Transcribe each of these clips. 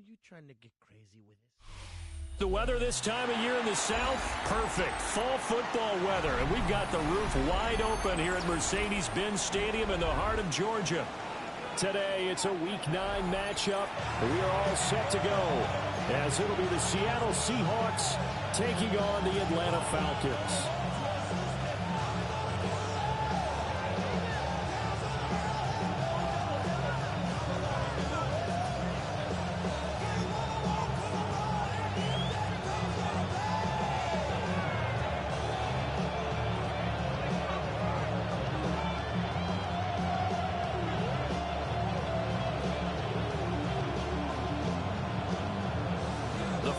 Were you trying to get crazy with this? The weather this time of year in the South, perfect. Fall football weather, and we've got the roof wide open here at Mercedes-Benz Stadium in the heart of Georgia. Today, it's a Week 9 matchup. We are all set to go, as it'll be the Seattle Seahawks taking on the Atlanta Falcons.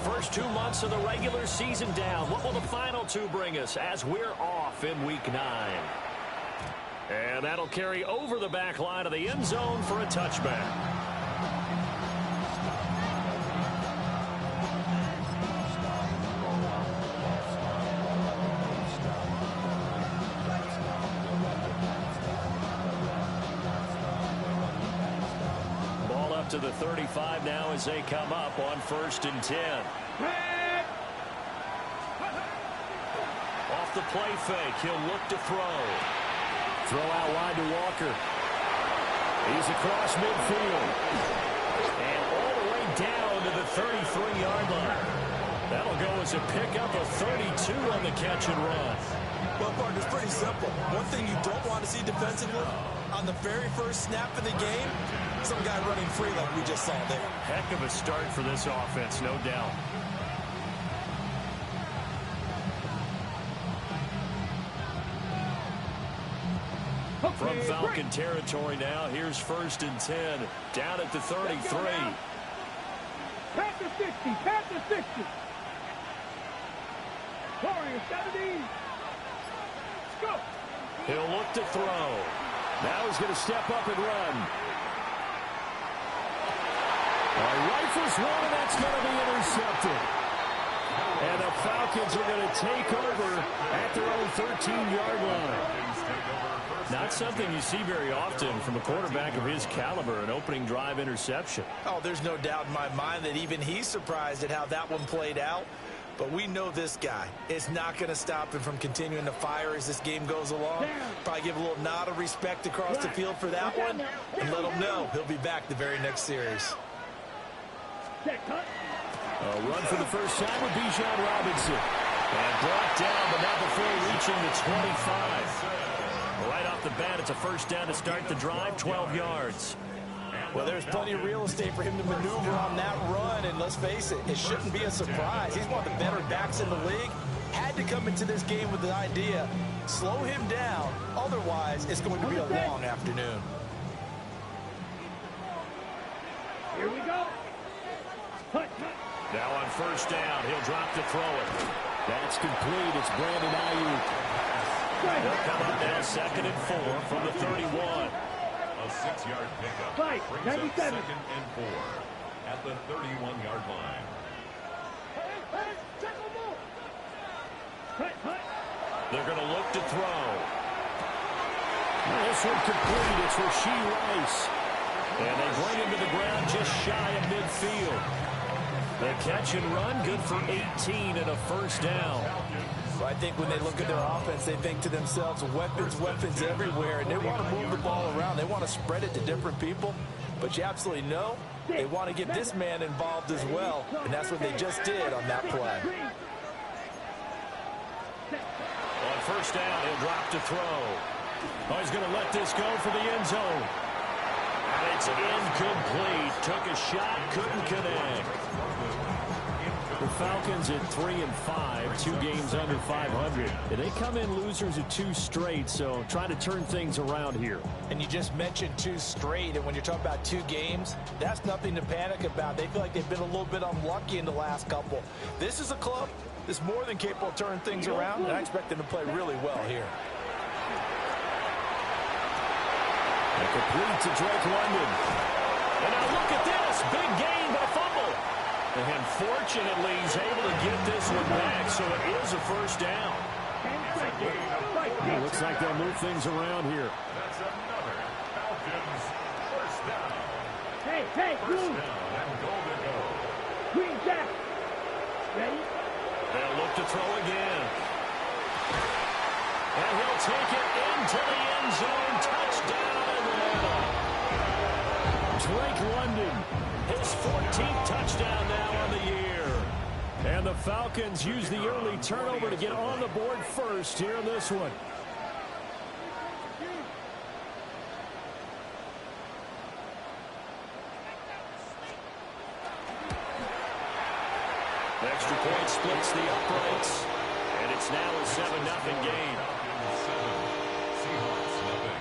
First 2 months of the regular season down. What will the final 2 bring us as we're off in Week 9? And that'll carry over the back line of the end zone for a touchback. To the 35 now as they come up on 1st and 10. Off the play fake, he'll look to throw. Throw out wide to Walker. He's across midfield. And all the way down to the 33-yard line. That'll go as a pickup of 32 on the catch and run. Well, partner, it's pretty simple. One thing you don't want to see defensively, on the very first snap of the game, some guy running free like we just saw there. Heck of a start for this offense, no doubt. From Falcon territory now, here's 1st and 10, down at the 33. Pass to 60, pass to 60. Warrior 70. Let's go. He'll look to throw. Now he's going to step up and run. Rifles one, and that's going to be intercepted. And the Falcons are going to take over at their own 13-yard line. Not something you see very often from a quarterback of his caliber, an opening drive interception. Oh, there's no doubt in my mind that even he's surprised at how that one played out. But we know this guy is not going to stop him from continuing to fire as this game goes along. Probably give a little nod of respect across the field for that one and let him know he'll be back the very next series. A run for the first time with BMan Robinson. And brought down, but not before reaching the 25. Right off the bat, it's a first down to start the drive, 12 yards. Well, there's plenty of real estate for him to maneuver on that run, and let's face it, it shouldn't be a surprise. He's one of the better backs in the league. Had to come into this game with the idea, slow him down, otherwise it's going to be a long afternoon. Here we go. Now on first down, he'll drop to throw it. That's complete. It's Brandon Ayuk. He'll come up now 2nd and 4 from the 31. A 6-yard pickup brings up 2nd and 4 at the 31-yard line. They're going to look to throw. This one complete. It's Rashee Rice. And they bring him to the ground just shy of midfield. The catch and run, good for 18 and a first down. Well, I think when they look at their offense, they think to themselves, weapons, weapons everywhere, and they want to move the ball around. They want to spread it to different people, but you absolutely know they want to get this man involved as well, and that's what they just did on that play. On first down, he'll drop to throw. Oh, he's going to let this go for the end zone. And it's incomplete. Took a shot, couldn't connect. The Falcons at 3-5, 2 games under 500. And they come in losers of 2 straight, so trying to turn things around here. And you just mentioned 2 straight, and when you're talking about 2 games, that's nothing to panic about. They feel like they've been a little bit unlucky in the last couple. This is a club that's more than capable of turning things around, and I expect them to play really well here. And complete to Drake London. And now look at this, big gain but a fumble. And fortunately, he's able to get this one back, so it is a first down. It looks like they'll move things around here. That's another Falcons first down. Hey, first down and goal to go. Green jack. Ready? They'll look to throw again. And he'll take it into the end zone. Touchdown, Atlanta. Drake London, his 14th touchdown now on the year. And the Falcons use the early turnover to get on the board first here in this one. Extra point splits the uprights, and it's now a 7-0 game. Seahawks nothing.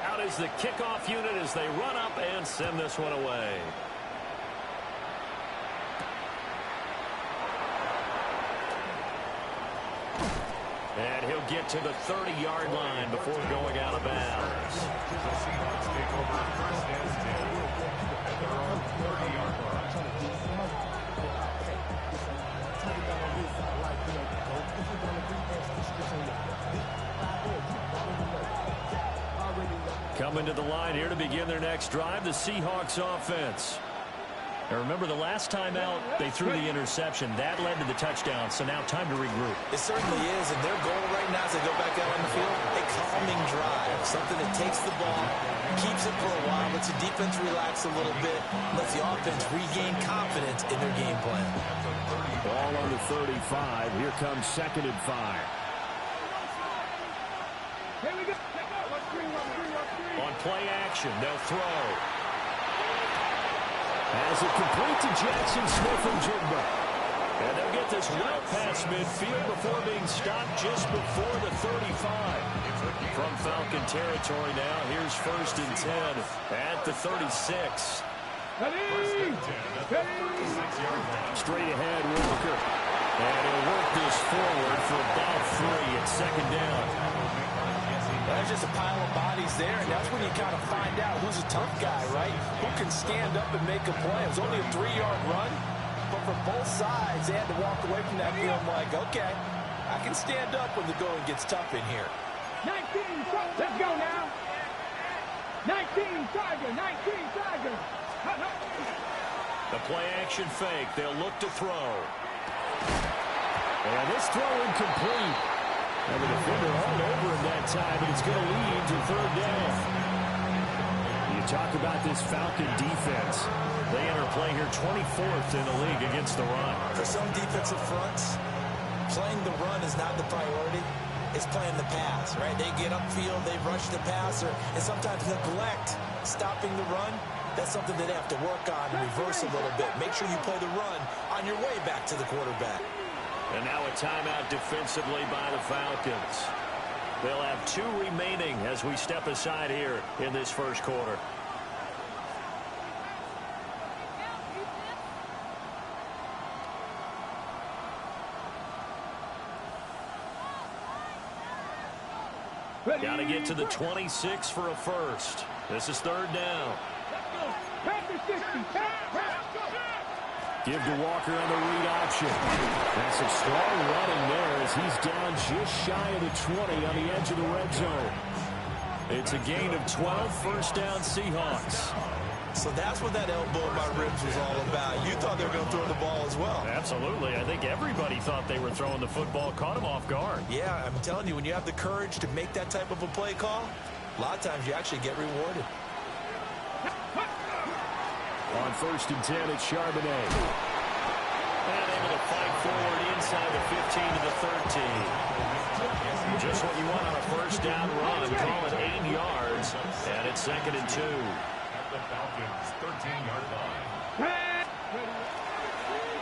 Out is the kickoff unit as they run up and send this one away. And he'll get to the 30-yard line before going out of bounds. The Seahawks take over first and 10 at their own 30-yard line. Coming to the line here to begin their next drive, the Seahawks offense. Now remember, the last time out, they threw the interception. That led to the touchdown, so now time to regroup. It certainly is, and their goal right now as they go back out on the field, a calming drive, something that takes the ball, keeps it for a while, lets the defense relax a little bit, lets the offense regain confidence in their game plan. Ball on the 35. Here comes 2nd and 5. Here we go. Let's green. On play action, they'll throw. As it complete to Jackson Smith and Jigba. And they'll get this well past midfield before being stopped just before the 35. From Falcon territory now, here's 1st and 10 at the 36. Ready? Straight ahead, Walker. And he'll work this forward for about 3 at 2nd down. There's just a pile of bodies there, and that's when you kind of find out who's a tough guy, right? Who can stand up and make a play. It was only a 3-yard run, but for both sides, they had to walk away from that field like, okay, I can stand up when the going gets tough in here. 19, let's go now. 19, Tiger, 19, Tiger. The play action fake, they'll look to throw. And this throw incomplete. And the defender all over him that time, but it's going to lead to 3rd down. You talk about this Falcon defense. They enter play here 24th in the league against the run. For some defensive fronts, playing the run is not the priority. It's playing the pass, right? They get upfield, they rush the passer, and sometimes neglect stopping the run. That's something that they have to work on and reverse a little bit. Make sure you play the run on your way back to the quarterback. And now a timeout defensively by the Falcons. They'll have 2 remaining as we step aside here in this first quarter. Got to get to the 26 for a first. This is 3rd down. Give to Walker on the read option. That's a strong running there as he's down just shy of the 20 on the edge of the red zone. It's a gain of 12, 1st down Seahawks. So that's what that elbow in my ribs was all about. You thought they were going to throw the ball as well. Absolutely. I think everybody thought they were throwing the football, caught him off guard. Yeah, I'm telling you, when you have the courage to make that type of a play call, a lot of times you actually get rewarded. On 1st and 10, it's Charbonnet. And able to fight forward inside the 15 to the 13. Just what you want on a 1st down run. Call it 8 yards, and it's 2nd and 2. At the Falcons' 13-yard line.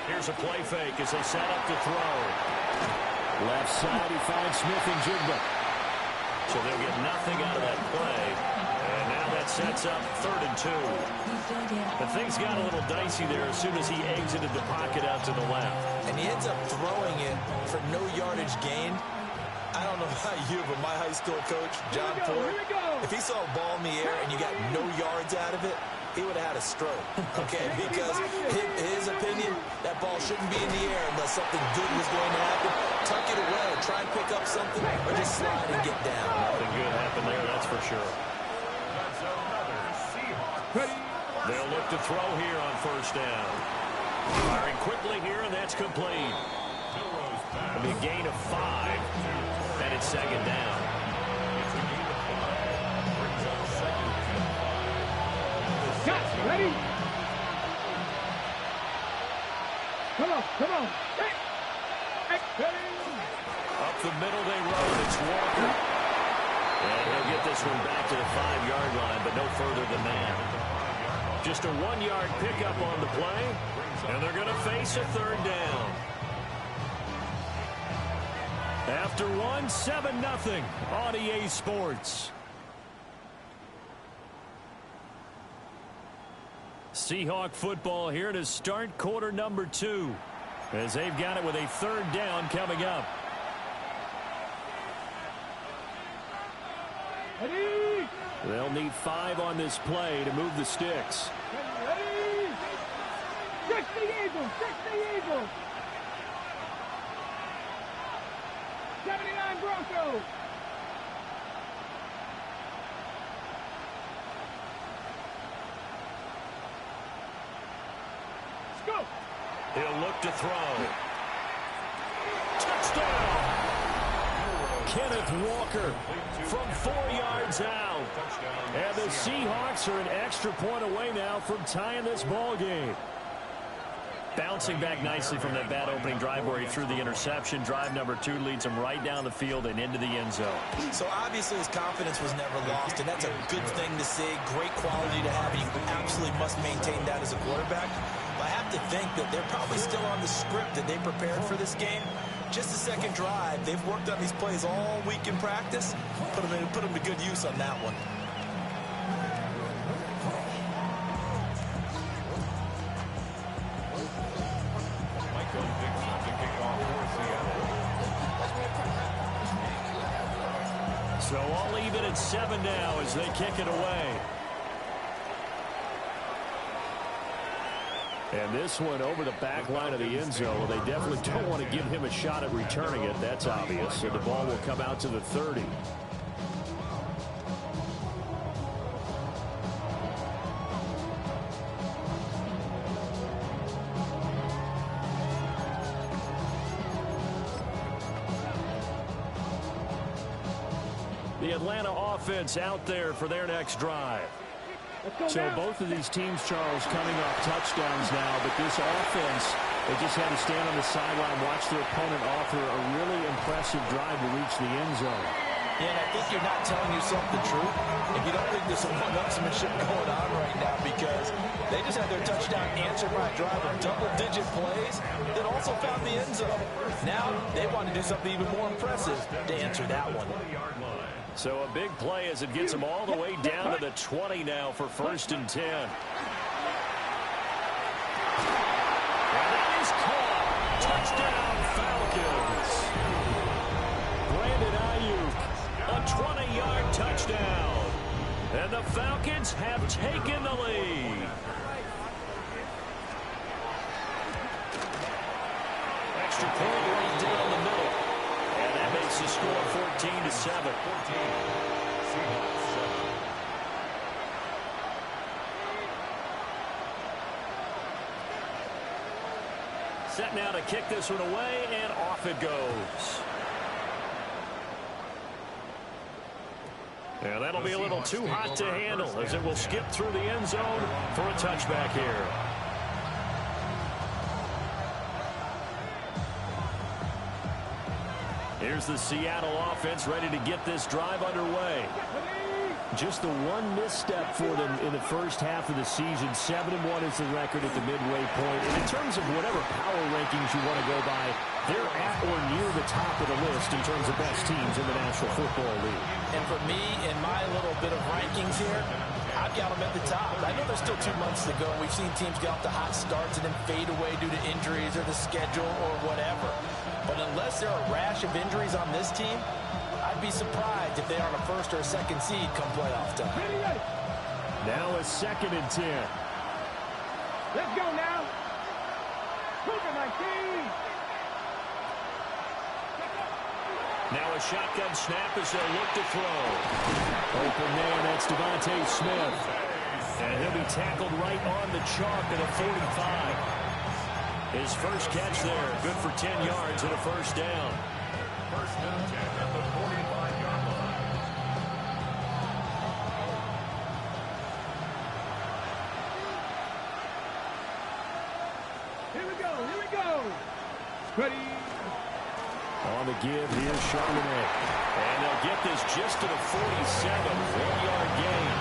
Here's a play fake as they set up to throw. Left side, he finds Smith and Jigba. So they'll get nothing out of that play. And now that sets up 3rd and 2. But things got a little dicey there as soon as he exited the pocket out to the left. And he ends up throwing it for no yardage gain. I don't know about you, but my high school coach, John Ford, if he saw a ball in the air and you got no yards out of it, he would have had a stroke, okay? Because in his opinion, that ball shouldn't be in the air unless something good was going to happen. tuck it away, try and pick up something, or just slide and get down. Nothing good happened there, that's for sure. That's another Seahawks. They'll look to throw here on first down. Firing quickly here, and that's complete. It'll be a gain of 5, and it's second down. It's a gain of 5. Brings up second and 5. Got ready. Come on, come on. Hey. Up the middle they run. It's Walker. And he'll get this one back to the 5-yard line, but no further than that. Just a 1-yard pickup on the play, and they're going to face a third down. After 1, 7-0 on EA Sports. Seahawk football here to start quarter number 2, as they've got it with a third down coming up. Ready. They'll need 5 on this play to move the sticks. Ready. 60 Eagles, 60 Eagles. 79 Broncos. Let's go. He'll look to throw. Touchdown! Kenneth Walker from 4 yards out. And the Seahawks are an extra point away now from tying this ball game. Bouncing back nicely from that bad opening drive where he threw the interception. Drive number 2 leads him right down the field and into the end zone. So obviously his confidence was never lost, and that's a good thing to see. Great quality to have, and you absolutely must maintain that as a quarterback. But I have to think that they're probably still on the script that they prepared for this game. Just the second drive, they've worked on these plays all week in practice. Put them to good use on that one. So all even at 7 now as they kick it away. And this one over the back line of the end zone. They definitely don't want to give him a shot at returning it. That's obvious. So the ball will come out to the 30. The Atlanta offense out there for their next drive. So both of these teams, Charles, coming off touchdowns now, but this offense, they just had to stand on the sideline, watch their opponent offer a really impressive drive to reach the end zone. Yeah, and I think you're not telling yourself the truth if you don't think there's some one-upsmanship going on right now, because they just had their touchdown answered by a drive of double-digit plays that also found the end zone. Now they want to do something even more impressive to answer that one. So a big play as it gets them all the way down to the 20 now for 1st and 10. And that is caught. Touchdown, Falcons. Brandon Ayuk, a 20-yard touchdown. And the Falcons have taken the lead. Extra point right down the middle. And that makes the score 14-7. Set now to kick this one away, and off it goes. And that'll be a little too hot to handle as it will skip through the end zone for a touchback here. Here's the Seattle offense ready to get this drive underway. Just the one misstep for them in the first half of the season. 7-1 is the record at the midway point. And in terms of whatever power rankings you want to go by, they're at or near the top of the list in terms of best teams in the National Football League. And for me, in my little bit of rankings here, I've got them at the top. I know there's still 2 months to go. We've seen teams get off to hot starts and then fade away due to injuries or the schedule or whatever. But unless there are a rash of injuries on this team, I'd be surprised if they're on a 1st or a 2nd seed come playoff time. Now a 2nd and 10. Let's go now. Cougar 19. Now a shotgun snap as they'll look to throw. Open man, that's Devontae Smith. And he'll be tackled right on the chalk at a 45. His first catch there, good for 10 yards and a first down. First down, 10 at the 45-yard line. Here we go, here we go. Ready. On the give, here's Charbonnet. And they'll get this just to the 47, 1-yard gain.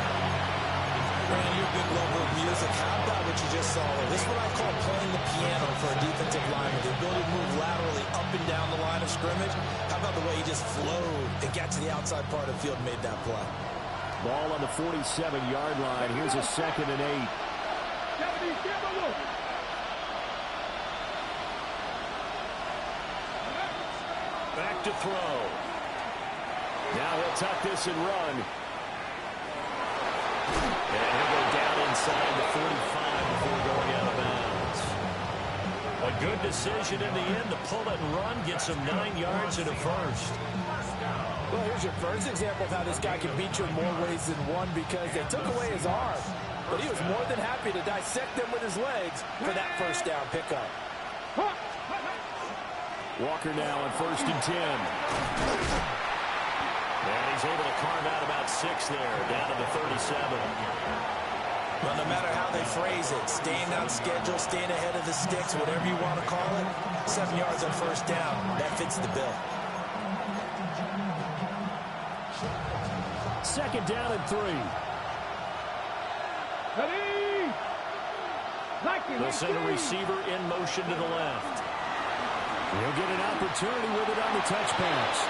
Man, you're a big lover of music. How about what you just saw there? This is what I call playing the piano for a defensive lineman. The ability to move laterally up and down the line of scrimmage. How about the way he just flowed and got to the outside part of the field and made that play? Ball on the 47-yard line. Here's a 2nd and 8. Back to throw. Now he'll tuck this and run. And he'll go down inside the 45 before going out of bounds. A good decision in the end to pull it and run, gets him 9 yards and a first. Well, here's your first example of how this guy can beat you in more ways than one, because they took away his arm, but he was more than happy to dissect them with his legs for that first down pickup. Walker now on 1st and 10. And he's able to carve out about 6 there, down to the 37. Well, no matter how they phrase it, staying on schedule, staying ahead of the sticks, whatever you want to call it, 7 yards on first down, that fits the bill. 2nd down and 3. Ready. They'll send a receiver in motion to the left. He'll get an opportunity with it on the touch pass.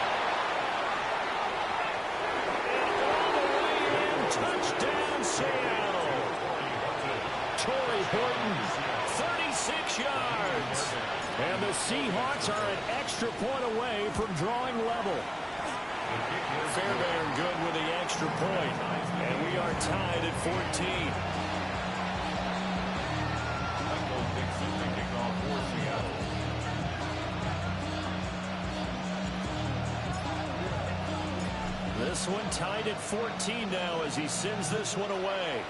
And touchdown, Seattle. Torrey Horton, 36 yards. And the Seahawks are an extra point away from drawing level. Fairbairn good with the extra point. And we are tied at 14. Michael Dixon to kick off for Seattle. This one tied at 14 now as he sends this one away.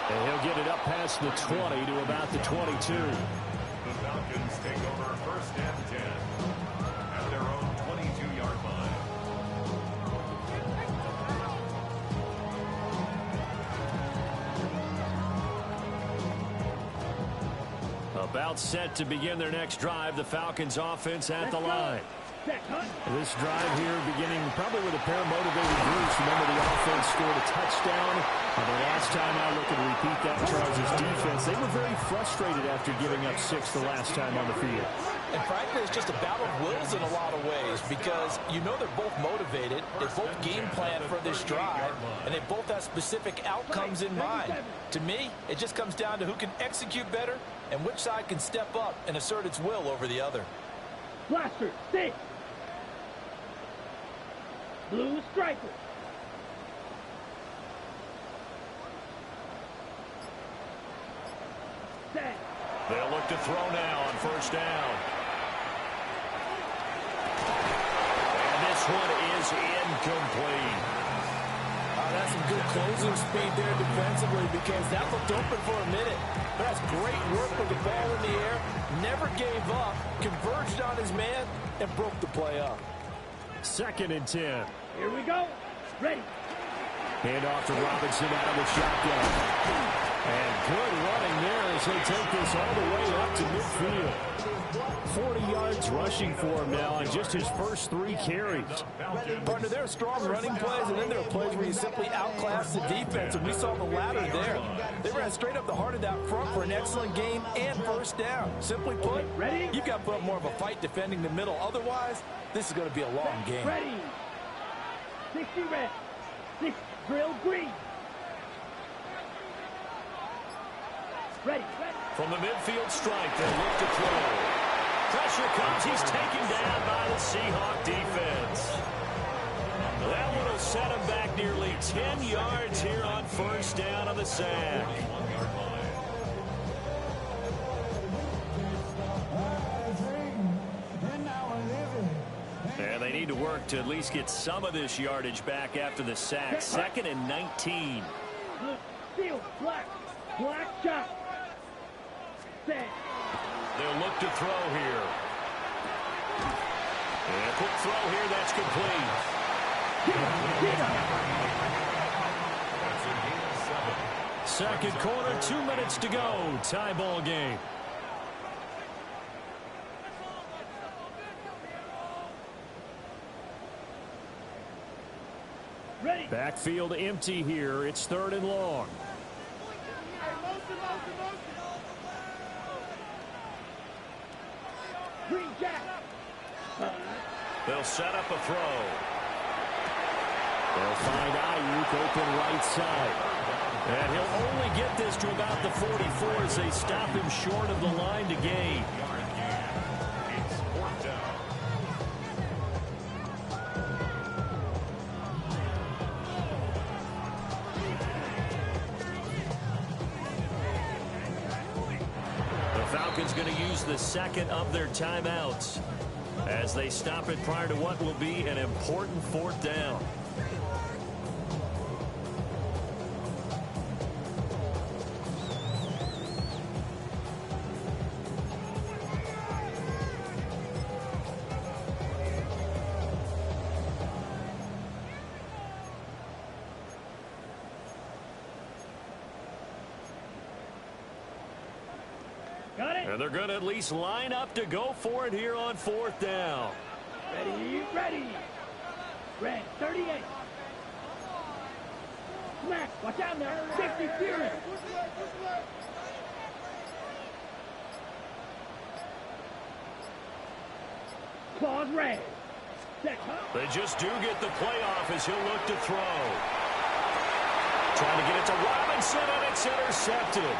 And he'll get it up past the 20 to about the 22. The Falcons take over 1st and 10 at their own 22-yard line. About set to begin their next drive, the Falcons offense at the line. This drive here beginning probably with a pair of motivated groups. Remember, the offense scored a touchdown. The last time I look and repeat that Chargers defense, they were very frustrated after giving up 6 the last time on the field. And frankly, it's just a battle of wills in a lot of ways, because you know they're both motivated, they both game plan for this drive, and they both have specific outcomes in mind. To me, it just comes down to who can execute better and which side can step up and assert its will over the other. Blaster, stay. Blue striker. Set. They'll look to throw now on 1st down. And this one is incomplete. That's some good closing speed there defensively, because that looked open for a minute. But that's great work with the ball in the air. Never gave up, converged on his man, and broke the play up. 2nd and 10. Here we go. Ready. Hand off to Robinson out of the shotgun. And good running there as he'll take this all the way up to midfield. 40 yards rushing for him now on just his first 3 carries. Partner, there are strong running plays, and then there are plays where you simply outclass the defense, and we saw the latter there. They ran straight up the heart of that front for an excellent gain and first down. Simply put, you've got to put up more of a fight defending the middle. Otherwise, this is going to be a long game. Ready. 60 red. 6 drill green. Ready. From the midfield stripe, they look to throw. Pressure comes. He's taken down by the Seahawk defense. That one will set him back nearly 10 yards here on 1st down on the sack. work to at least get some of this yardage back after the sack. 2nd and 19. Steal, black shot. Set. They'll look to throw here. And a quick throw here, that's complete. That's a gain of 7. Second quarter, 2 minutes to go. Tie ball game. Ready. Backfield empty here. It's 3rd and long. Green jack. They'll set up a throw. They'll find Ayuk open right side. And he'll only get this to about the 44 as they stop him short of the line to gain. It's 4th down. The Falcons going to use the 2nd of their timeouts as they stop it prior to what will be an important 4th down. Got it. And they're going to at least line up to go for it here on 4th down. Ready. Red, 38. Smack, watch out now. 60 Fury. Claws red. Set, huh? They just do get the playoff as he'll look to throw. Trying to get it to Robinson, and it's intercepted.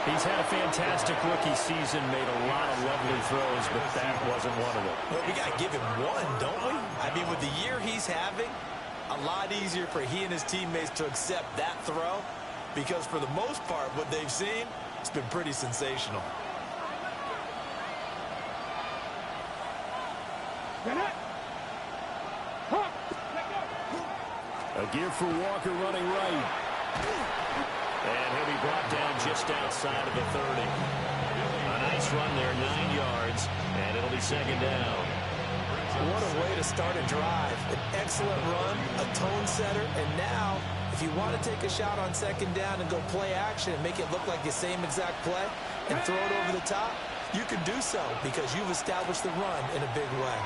He's had a fantastic rookie season, made a lot of lovely throws, but that wasn't one of them. Well, we got to give him one, don't we? I mean, with the year he's having, a lot easier for he and his teammates to accept that throw because for the most part, what they've seen, it's been pretty sensational. A give for Walker running right. And he'll be brought down just outside of the 30. A nice run there, 9 yards, and it'll be 2nd down. What a way to start a drive. An excellent run, a tone setter, and now, if you want to take a shot on 2nd down and go play action and make it look like the same exact play and throw it over the top, you can do so because you've established the run in a big way.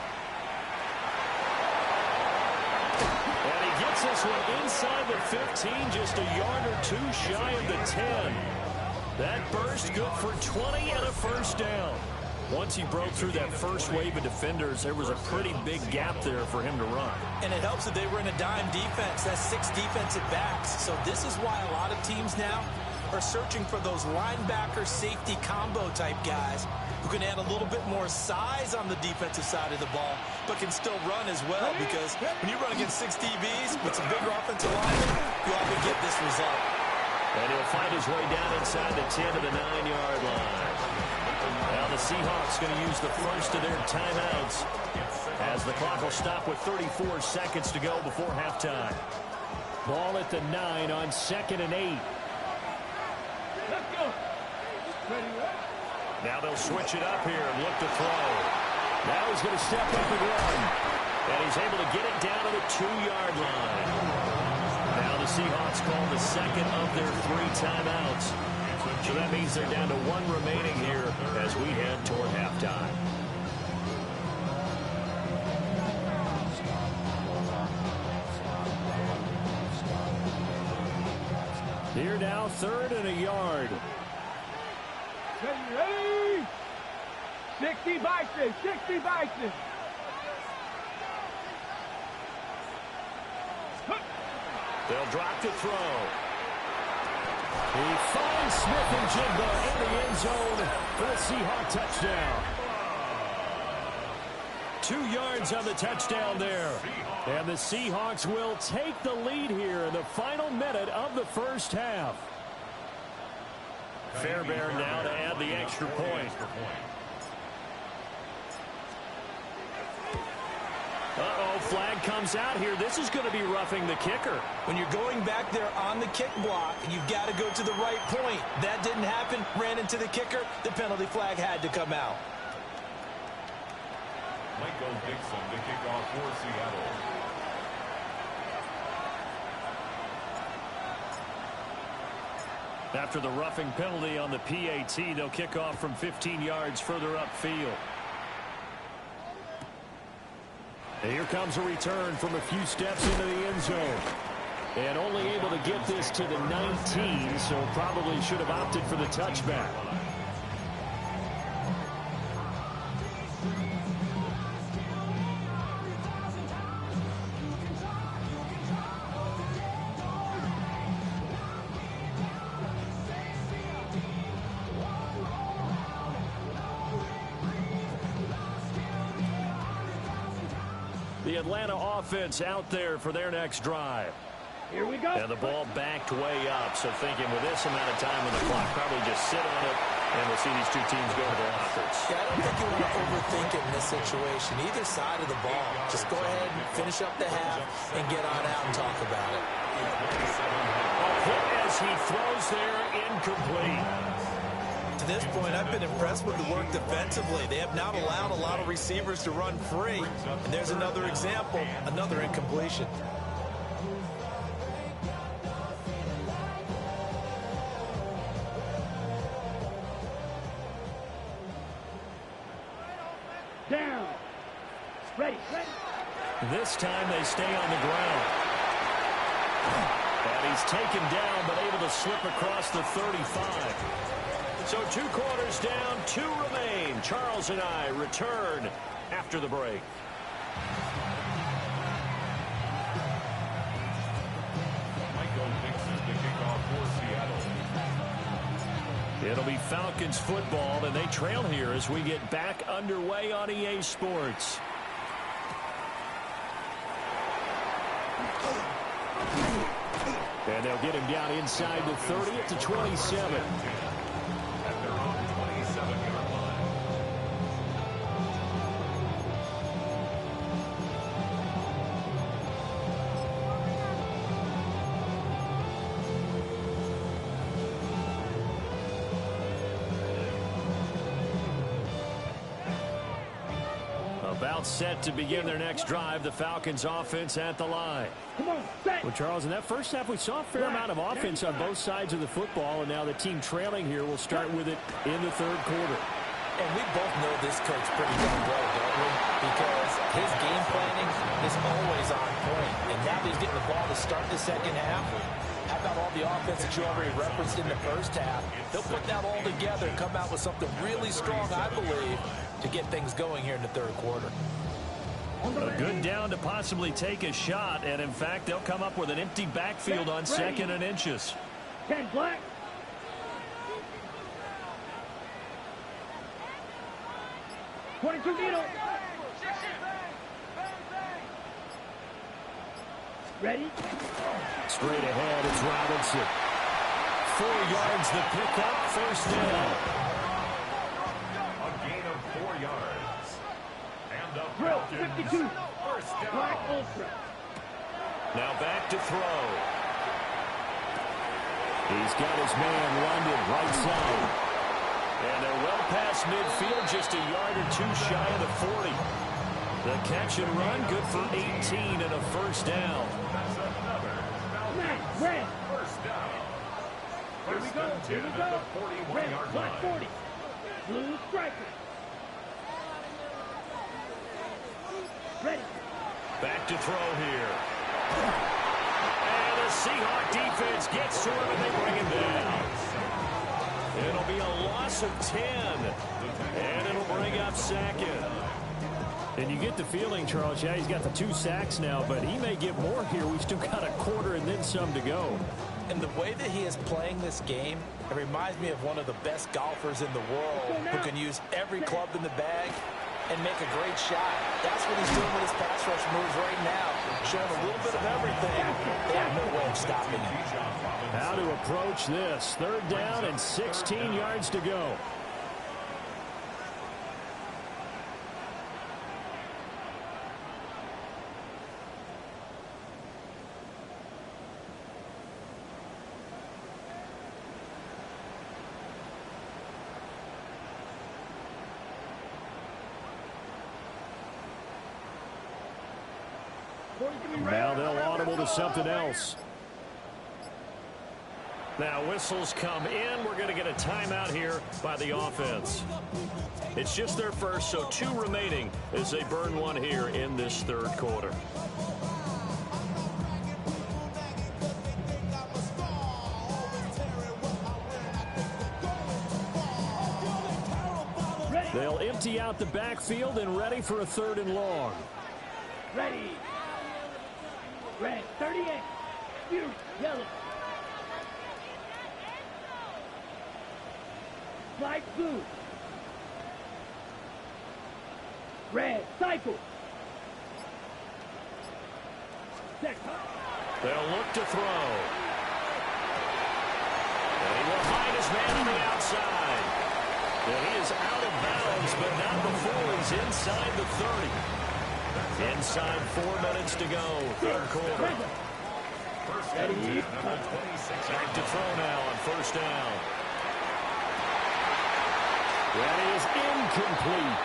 And he gets this one inside the 15, just a yard or 2 shy of the 10. That burst good for 20 and a 1st down. Once he broke through that first wave of defenders, there was a pretty big gap there for him to run. And it helps that they were in a dime defense. That's 6 defensive backs. So this is why a lot of teams now are searching for those linebacker safety combo type guys who can add a little bit more size on the defensive side of the ball, but can still run as well, because when you run against 6 DBs with some bigger offensive linemen, you often get this result. And he'll find his way down inside the 10 to the 9-yard line. Now the Seahawks going to use the first of their timeouts as the clock will stop with 34 seconds to go before halftime. Ball at the 9 on 2nd and 8. Let's go. Ready. Now they'll switch it up here and look to throw. Now he's going to step up and run. And he's able to get it down to the 2-yard line. Now the Seahawks call the 2nd of their 3 timeouts. So that means they're down to 1 remaining here as we head toward halftime. Here now, 3rd and a yard. Ready. 60 Bison. 60 Bison. They'll drop to throw. He finds Smith and Jigba in the end zone for the Seahawk touchdown. 2 yards on the touchdown there. And the Seahawks will take the lead here in the final minute of the first half. Fairbairn now to add the extra point. Uh-oh, flag comes out here. This is going to be roughing the kicker. When you're going back there on the kick block, you've got to go to the right point. That didn't happen. Ran into the kicker. The penalty flag had to come out. Michael Dixon to kick off for Seattle. After the roughing penalty on the PAT, they'll kick off from 15 yards further upfield. And here comes a return from a few steps into the end zone. And only able to get this to the 19, so probably should have opted for the touchback. The Atlanta offense out there for their next drive. Here we go. And the ball backed way up, so thinking with this amount of time on the clock, probably just sit on it, and we'll see these two teams go to the lockers. Yeah, I don't think you want to overthink it in this situation. Either side of the ball. Just go ahead and finish up the half and get on out and talk about it. A hit as he throws there, incomplete. To this point, I've been impressed with the work defensively. They have not allowed a lot of receivers to run free. And there's another example, another incompletion. Down. Ready. This time they stay on the ground. And he's taken down, but able to slip across the 35. So 2 quarters down, 2 remain. Charles and I return after the break. Michael Dixon to kick off for Seattle. It'll be Falcons football, and they trail here as we get back underway on EA Sports. And they'll get him down inside the 30 at the 27. At their own 27-yard line. About set to begin their next drive, the Falcons offense at the line. Come on, set. Well, Charles, in that first half, we saw a fair amount of offense on both sides of the football, and now the team trailing here will start with it in the third quarter. And we both know this coach pretty darn well, don't we? Because his game planning is always on point. And now he's getting the ball to start the second half. How about all the offense that you already referenced in the first half? He'll put that all together and come out with something really strong, I believe, to get things going here in the third quarter. A good down to possibly take a shot, and in fact, they'll come up with an empty backfield on 2nd and inches. 10 black. .22 needle. Ready? Straight ahead, it's Robinson. 4 yards the pickup, first down. A gain of 4 yards. And the Drill, Falcons 52. first down. Black ultra. Now back to throw. He's got his man London right side. And they're well past midfield, just a yard or 2 shy of the 40. The catch and run, good for 18 and a first down. That's another Falcons Red. first down. Here we First go. and 10 Here we at go. the 41-yard Red, black line. 40. Blue striker. Ready. Back to throw here. And the Seahawk defense gets to him and they bring him down. It'll be a loss of 10. And it'll bring up 2nd. And you get the feeling, Charles, yeah, he's got the 2 sacks now, but he may get more here. We've still got a quarter and then some to go. And the way that he is playing this game, it reminds me of one of the best golfers in the world who can use every club in the bag and make a great shot. That's what he's doing with his pass rush moves right now, showing a little bit of everything. They have no way of stopping him. How to approach this. 3rd down and 16 yards to go. Now they'll audible to something else. Now whistles come in. We're going to get a timeout here by the offense. It's just their first, so 2 remaining as they burn 1 here in this third quarter. They'll empty out the backfield and ready for a 3rd and long. Ready. Red, 38. Blue, yellow. Light blue. Red, cycle. Set. They'll look to throw. And he will find his man on the outside. And he is out of bounds, but not before he's inside the 30. Inside 4 minutes to go, third quarter. Back to throw now on first down. That is incomplete.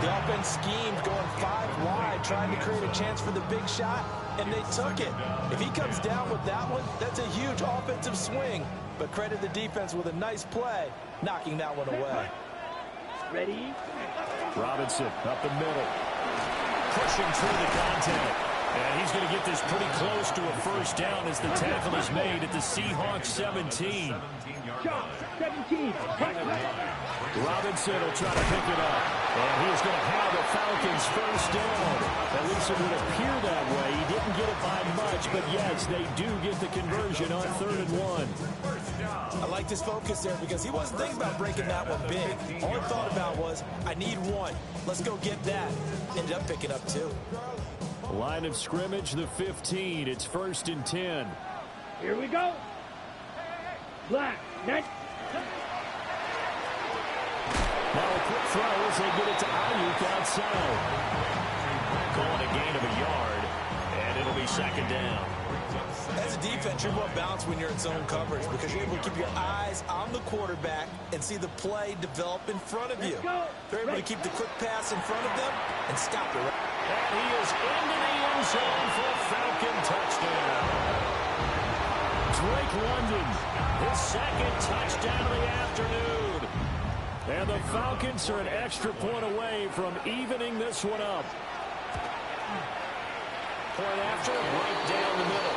The offense schemed going 5 wide, trying to create a chance for the big shot, and they took it. If he comes down with that one, that's a huge offensive swing. But credit the defense with a nice play, knocking that one away. Ready? Robinson up the middle. Pushing through the contact. And he's going to get this pretty close to a first down as the tackle is made at the Seahawks 17. 17. Robinson will try to pick it up. And he is going to have the Falcons first down. At least it would appear that way. He didn't get it by much, but yes, they do get the conversion on 3rd and 1. I like his focus there because he wasn't thinking about breaking that one big. All he thought about was, I need 1. Let's go get that. Ended up picking up 2. Line of scrimmage, the 15. It's 1st and 10. Here we go. Black. Next. Now a quick throw as they get it to Ayuk outside. Calling a gain of a yard, and it'll be 2nd down. As a defense, you're more balanced when you're in zone coverage because you're able to keep your eyes on the quarterback and see the play develop in front of you. They're able to keep the quick pass in front of them and stop it. And he is into the end zone for a Falcon touchdown. Drake London, his 2nd touchdown of the afternoon. And the Falcons are an extra point away from evening this one up. Point after, right down the middle.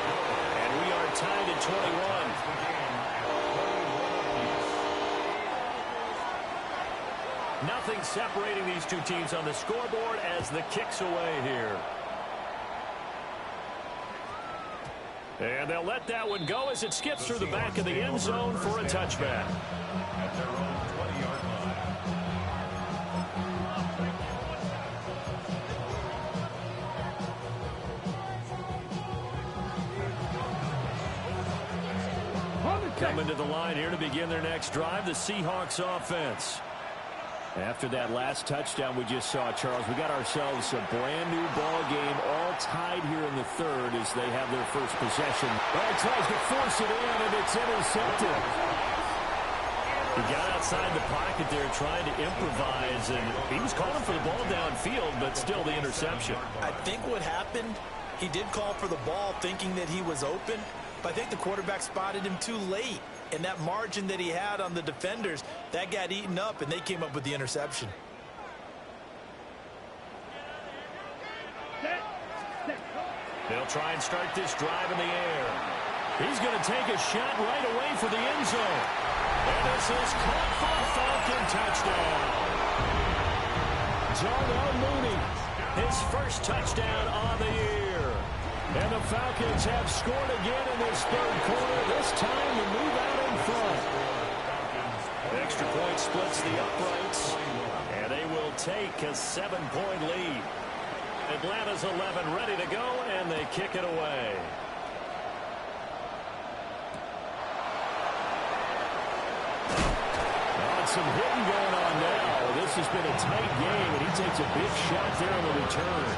And we are tied at 21. Nothing separating these two teams on the scoreboard as the kick's away here. And they'll let that one go as it skips through the back of the end zone for a touchback. At their own 20-yard line. Coming to the line here to begin their next drive, the Seahawks offense. After that last touchdown we just saw, Charles, we got ourselves a brand new ball game, all tied here in the 3rd as they have their first possession. Well, tries to force it in, and it's intercepted. He got outside the pocket there trying to improvise, and he was calling for the ball downfield, but still the interception. I think what happened, he did call for the ball thinking that he was open, but I think the quarterback spotted him too late. And that margin that he had on the defenders, that got eaten up, and they came up with the interception. They'll try and start this drive in the air. He's going to take a shot right away for the end zone. And this is caught for a Falcon touchdown. Darnell Mooney, his first touchdown on the year. And the Falcons have scored again in this 3rd quarter, this time to move out in front. Extra point splits the uprights, and they will take a 7-point lead. Atlanta's 11 ready to go, and they kick it away. Some hitting going on now. This has been a tight game, and he takes a big shot there on the return.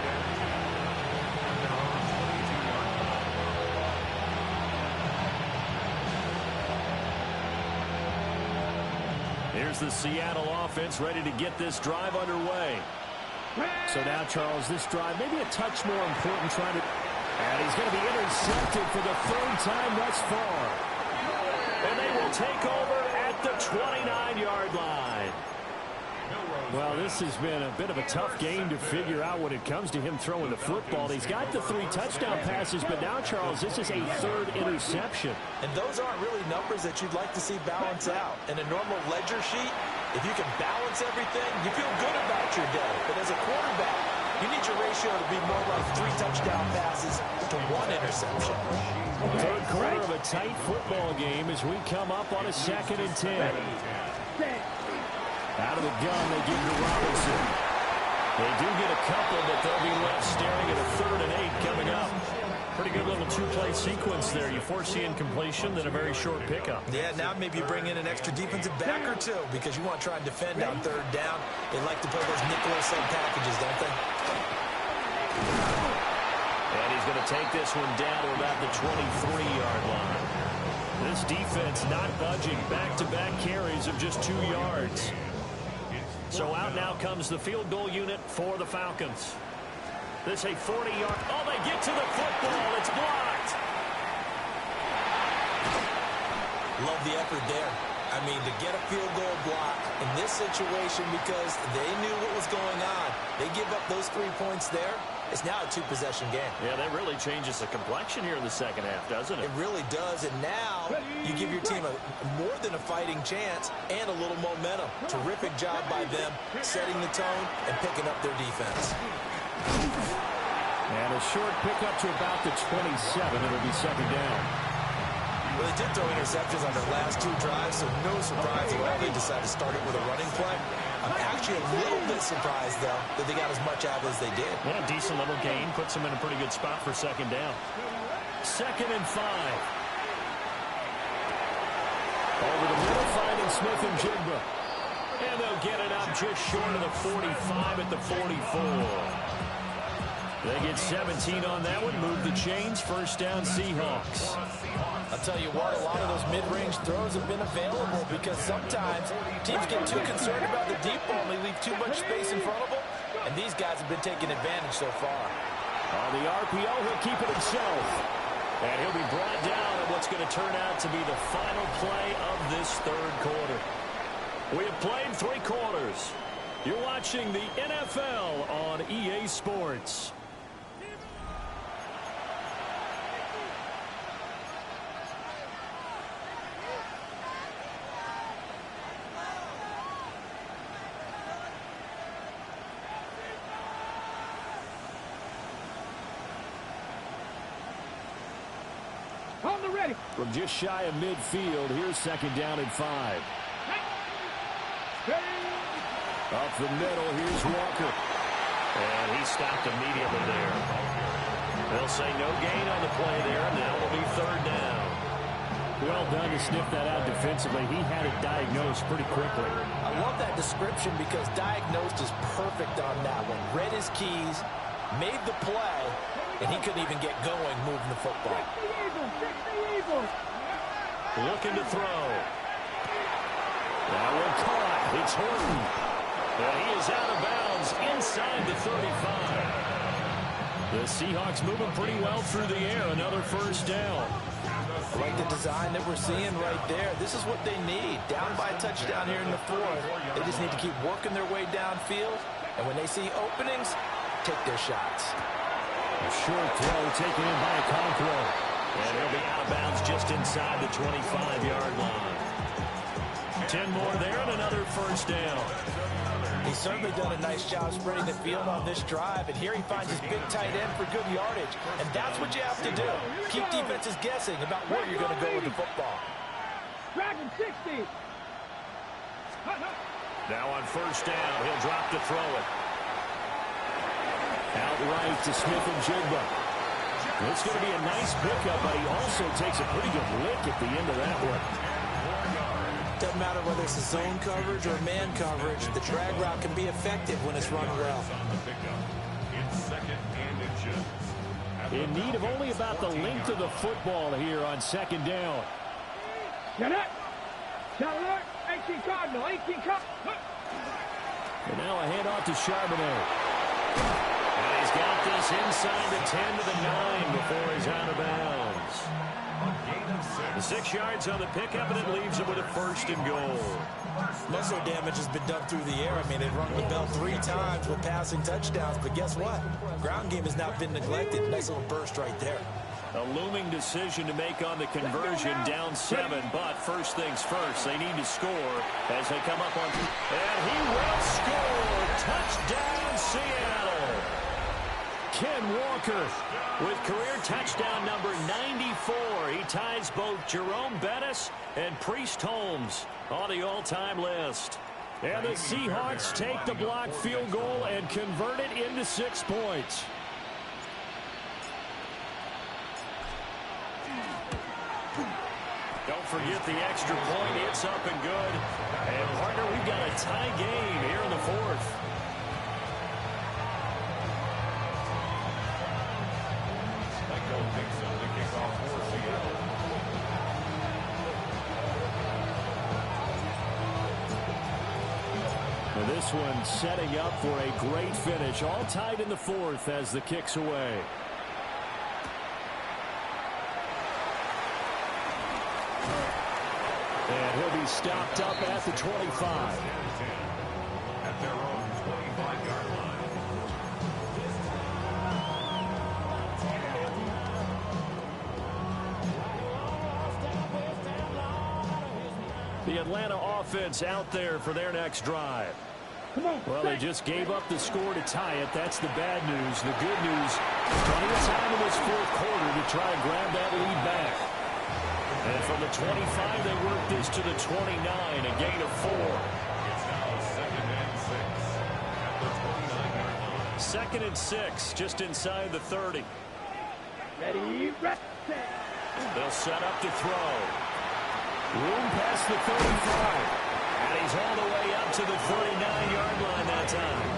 Here's the Seattle offense ready to get this drive underway. So now, Charles, this drive maybe a touch more important trying to... And he's going to be intercepted for the third time thus far. And they will take over at the 29-yard line. Well, this has been a bit of a tough game to figure out when it comes to him throwing the football. He's got the 3 touchdown passes, but now, Charles, this is a third interception. And those aren't really numbers that you'd like to see balance out. In a normal ledger sheet, if you can balance everything, you feel good about your day. But as a quarterback, you need your ratio to be more like 3 touchdown passes to 1 interception. Third quarter of a tight football game as we come up on a 2nd and 10. Out of the gun, they give to Robinson. They do get a couple, but they'll be left staring at a 3rd and 8 coming up. Pretty good little 2-play sequence there. You force the incompletion, then a very short pickup. Yeah, now maybe you bring in an extra defensive back or 2 because you want to try and defend on 3rd down. They like to play those nickel or sub packages, don't they? And he's going to take this one down to about the 23-yard line. This defense not budging. Back-to-back carries of just 2 yards. So out now comes the field goal unit for the Falcons. This a 40-yard. Oh, they get to the football. It's blocked. Love the effort there. I mean, to get a field goal block in this situation because they knew what was going on. They give up those 3 points there. It's now a 2-possession game. Yeah, that really changes the complexion here in the second half, doesn't it? It really does, and now you give your team a more than a fighting chance and a little momentum. Terrific job by them setting the tone and picking up their defense. And a short pickup to about the 27. It'll be 2nd down. Well, they did throw interceptions on their last 2 drives, so no surprise at all they decided to start it with a running play. I'm actually a little bit surprised, though, that they got as much out as they did. Yeah, a decent little gain. Puts them in a pretty good spot for 2nd down. 2nd and 5. Over the middle, finding Smith and Jigba. And they'll get it up just short of the 45 at the 44. They get 17 on that one. Move the chains. 1st down, Seahawks. I'll tell you what, a lot of those mid-range throws have been available because sometimes teams get too concerned about the deep ball and they leave too much space in front of them, and these guys have been taking advantage so far. On the RPO, he'll keep it himself. And he'll be brought down at what's going to turn out to be the final play of this 3rd quarter. We have played 3 quarters. You're watching the NFL on EA Sports. On the ready. From just shy of midfield, here's 2nd down and 5. Up the middle, here's Walker. And he stopped immediately there. They'll say no gain on the play there, and now it'll be 3rd down. Well done to sniff that out defensively. He had it diagnosed pretty quickly. I love that description because diagnosed is perfect on that one. Read his keys, made the play, and he couldn't even get going moving the football. Looking to throw. That one caught. It's Horton. And he is out of bounds inside the 35. The Seahawks moving pretty well through the air. Another 1st down. I like the design that we're seeing right there. This is what they need. Down by a touchdown here in the 4th. They just need to keep working their way downfield. And when they see openings, take their shots. A short throw taken in by Okonkwo. And he'll be out of bounds just inside the 25-yard line. 10 more there and another 1st down. He's certainly done a nice job spreading the field on this drive, and here he finds his big tight end for good yardage. And that's what you have to do. Keep defenses guessing about where you're going to go with the football. Dragon 60. Now on 1st down, he'll drop to throw it. Outright to Smith and Jigba. It's going to be a nice pickup, but he also takes a pretty good lick at the end of that one. Doesn't matter whether it's a zone coverage or man coverage, the drag route can be effective when it's run well. In need of only about the length of the football here on 2nd down. Get it. Shot alert. 18 Cardinal. 18 Cardinal. And now a handoff to Charbonnet. And he's got this inside the 10 to the 9 before he's out of bounds. The 6 yards on the pickup, and it leaves him with a 1st and goal. Most of the damage has been done through the air. I mean, they've rung the bell 3 times with passing touchdowns, but guess what? Ground game has not been neglected. Nice little burst right there. A looming decision to make on the conversion, down 7, but first things first, they need to score as they come up on, and he will score. Touchdown, Seattle. Ken Walker with career touchdown number 94. He ties both Jerome Bettis and Priest Holmes on the all-time list. And the Seahawks take the blocked field goal and convert it into 6 points. Don't forget the extra point. It's up and good. And, partner, we've got a tie game here in the 4th. Well, this one setting up for a great finish. All tied in the 4th as the kick's away. And he'll be stopped up at the 25. At their own 25-yard line. The Atlanta offense out there for their next drive. Well, they just gave up the score to tie it. That's the bad news. The good news, plenty of time in this 4th quarter to try and grab that lead back. And from the 25, they work this to the 29, a gain of 4. It's now 2nd and 6 at the 29-yard line. 2nd and 6, just inside the 30. Ready, rest, set. They'll set up to throw. Room past the 35. And he's all the way up to the 39-yard line that time.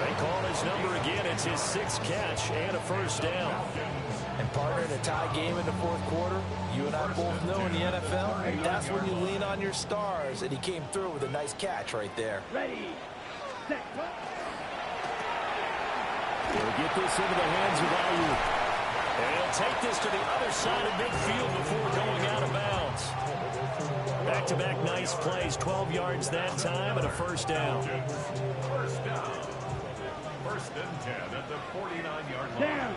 They call his number again. It's his 6th catch and a 1st down. And partner, in a tie game in the 4th quarter, you and I both know in the NFL, that's when you lean on your stars. And he came through with a nice catch right there. Ready, set, go. He'll get this into the hands of Ayuk. And he'll take this to the other side of midfield before going out of bounds. Back-to-back nice plays, 12 yards that time and a 1st down. 1st down. 1st and 10 at the 49-yard line. Down.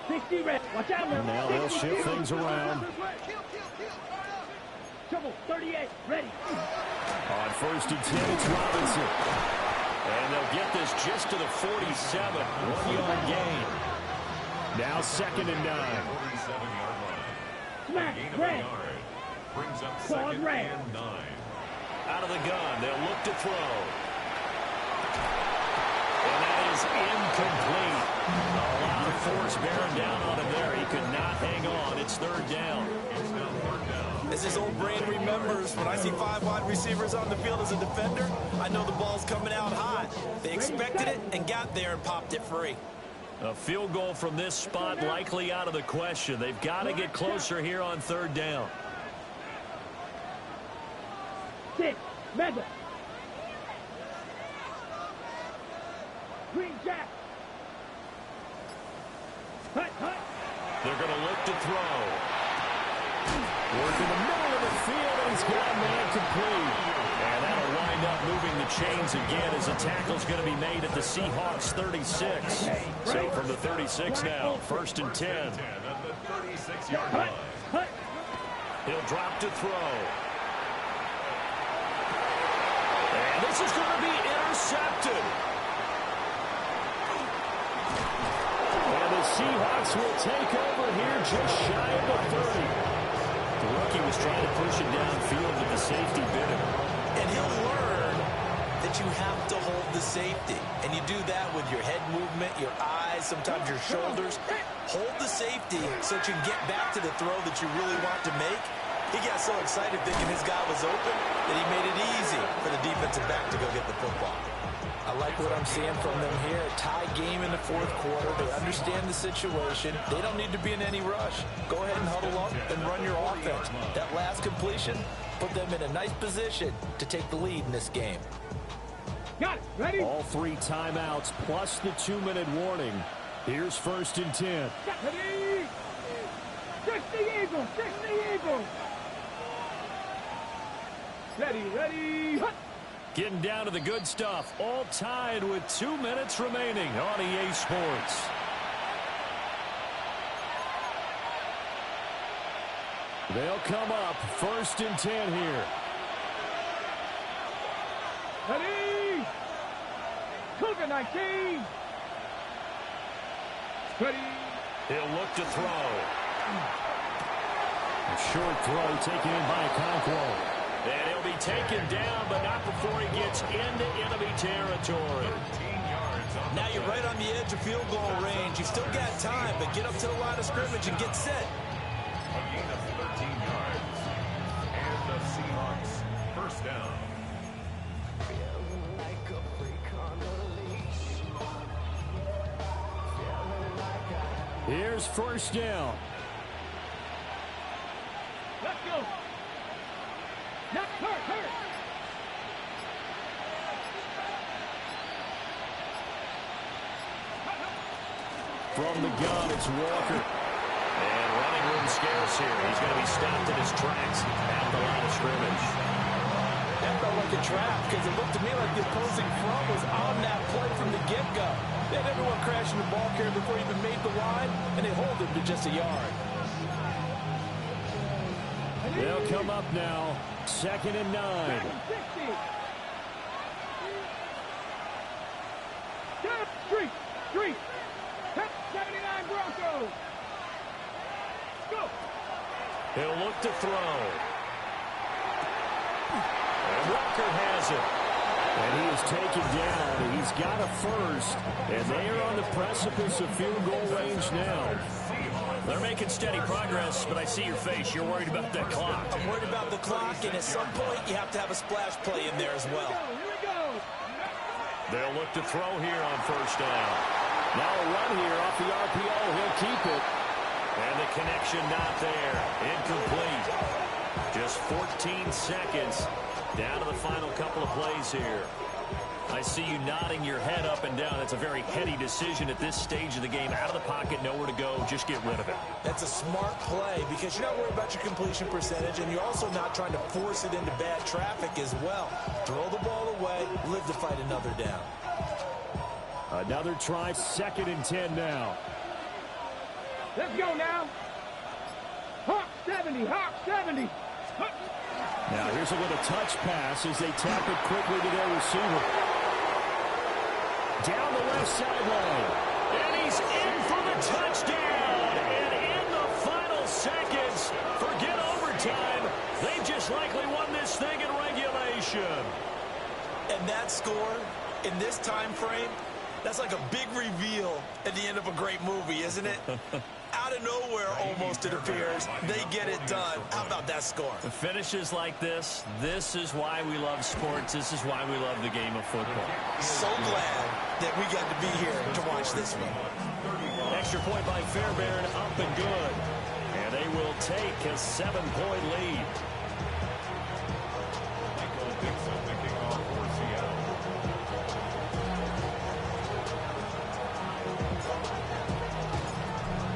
60 red. Watch out, man. Now they'll shift things around. Trouble, 38, ready. On 1st and 10, it's Robinson. And they'll get this just to the 47. 1-yard gain. Now 2nd and 9. 47-yard line. Smack, Gain of a red. yard. Brings up Quad 2nd red. and 9. Out of the gun, they'll look to throw. And that is incomplete. A lot of force bearing down on him there. He could not hang on. It's 3rd down. It's now 3rd down. As his old brain remembers, when I see 5 wide receivers on the field as a defender, I know the ball's coming out hot. They expected it and got there and popped it free. A field goal from this spot likely out of the question. They've got to get closer here on 3rd down. 6, mega. Green Jack. Hut, hut. They're going to look to throw. Work in the middle of the field, and he's got man complete. And that'll wind up moving the chains again as a tackle's going to be made at the Seahawks 36. So from the 36 now, 1st and 10. At the 36-yard Hut, line. hut. He'll drop to throw. And this is going to be intercepted. And the Seahawks will take over here just shy of the 30. The rookie was trying to push it downfield, but the safety bit him. And he'll learn that you have to hold the safety. And you do that with your head movement, your eyes, sometimes your shoulders. Hold the safety so that you can get back to the throw that you really want to make. He got so excited thinking his guy was open that he made it easy for the defensive back to go get the football. I like what I'm seeing from them here. A tie game in the 4th quarter. They understand the situation. They don't need to be in any rush. Go ahead and huddle up and run your offense. That last completion put them in a nice position to take the lead in this game. Got it. Ready? All 3 timeouts plus the 2-minute warning. Here's 1st and 10. Ready? 60 Eagles. 60 Eagles. Ready. Hut. Getting down to the good stuff. All tied with 2 minutes remaining on EA Sports. They'll come up 1st and 10 here. Ready? Cougar 19. Ready? He'll look to throw. A short throw taken in by Okonkwo. And he'll be taken down, but not before he gets into enemy territory. Now you're right on the edge of field goal range. You've still got time, but get up to the line of scrimmage and get set. A gain of 13 yards. And the Seahawks, 1st down. Here's 1st down. Let's go. Not hurt. From the gun, it's Walker. And running room scarce here. He's going to be stopped in his tracks at the line of scrimmage. That felt like a trap because it looked to me like the opposing front was on that play from the get-go. They had everyone crashing the ball carrier before he even made the line, and they hold him to just a yard. They'll come up now. 2nd and 9. 3. 79 Broncos. Go. He'll look to throw. And Walker has it. And he is taken down. He's got a 1st. And they are on the precipice of field goal range now. They're making steady progress, but I see your face. You're worried about that clock. I'm worried about the clock, and at some point you have to have a splash play in there as well. Here we go. They'll look to throw here on 1st down. Now a run here off the RPO. He'll keep it. And the connection not there. Incomplete. Just 14 seconds down to the final couple of plays here. I see you nodding your head up and down. It's a very heady decision at this stage of the game. Out of the pocket, nowhere to go. Just get rid of it. That's a smart play because you're not worried about your completion percentage, and you're also not trying to force it into bad traffic as well. Throw the ball away, live to fight another down. Another try, 2nd and 10 now. Let's go now. Hawk 70. Now here's a little touch pass as they tap it quickly to their receiver. Down the left sideline. And he's in for the touchdown. And in the final seconds, forget overtime. They just likely won this thing in regulation. And that score in this time frame, that's like a big reveal at the end of a great movie, isn't it? Out of nowhere, almost, it appears. They get it done. How about that score? The finishes like this is why we love sports. This is why we love the game of football. So glad that we got to be here to watch this one. Extra point by Fairbairn, up and good. And they will take a 7-point lead.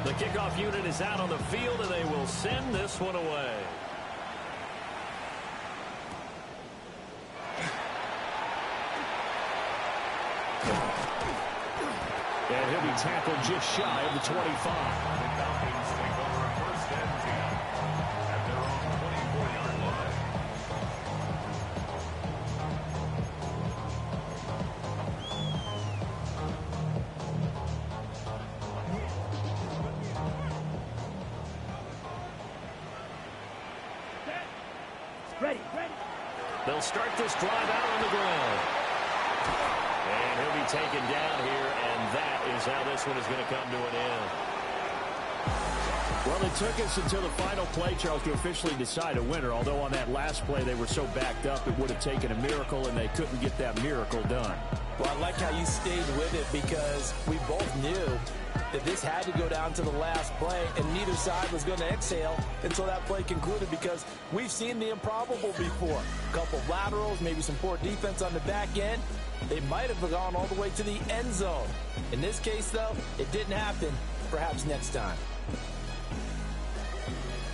The kickoff unit is out on the field, and they will send this one away. And he'll be tackled just shy of the 25. Ready. They'll start this drive out on the ground. And he'll be taken down here, and that is how this one is going to come to an end. Well, it took us until the final play, Charles, to officially decide a winner, although on that last play they were so backed up it would have taken a miracle, and they couldn't get that miracle done. Well, I like how you stayed with it because we both knew that this had to go down to the last play, and neither side was going to exhale until that play concluded because we've seen the improbable before. A couple of laterals, maybe some poor defense on the back end. They might have gone all the way to the end zone. In this case, though, it didn't happen. Perhaps next time.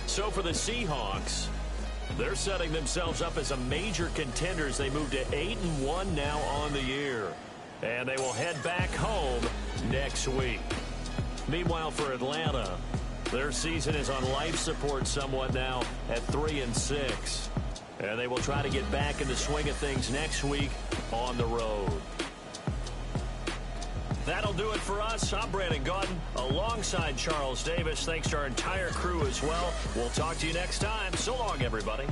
So for the Seahawks, they're setting themselves up as a major contender as they move to 8-1 now on the year. And they will head back home next week. Meanwhile, for Atlanta, their season is on life support somewhat now at 3-6. And they will try to get back in the swing of things next week on the road. That'll do it for us. I'm Brandon Gaudin alongside Charles Davis. Thanks to our entire crew as well. We'll talk to you next time. So long, everybody.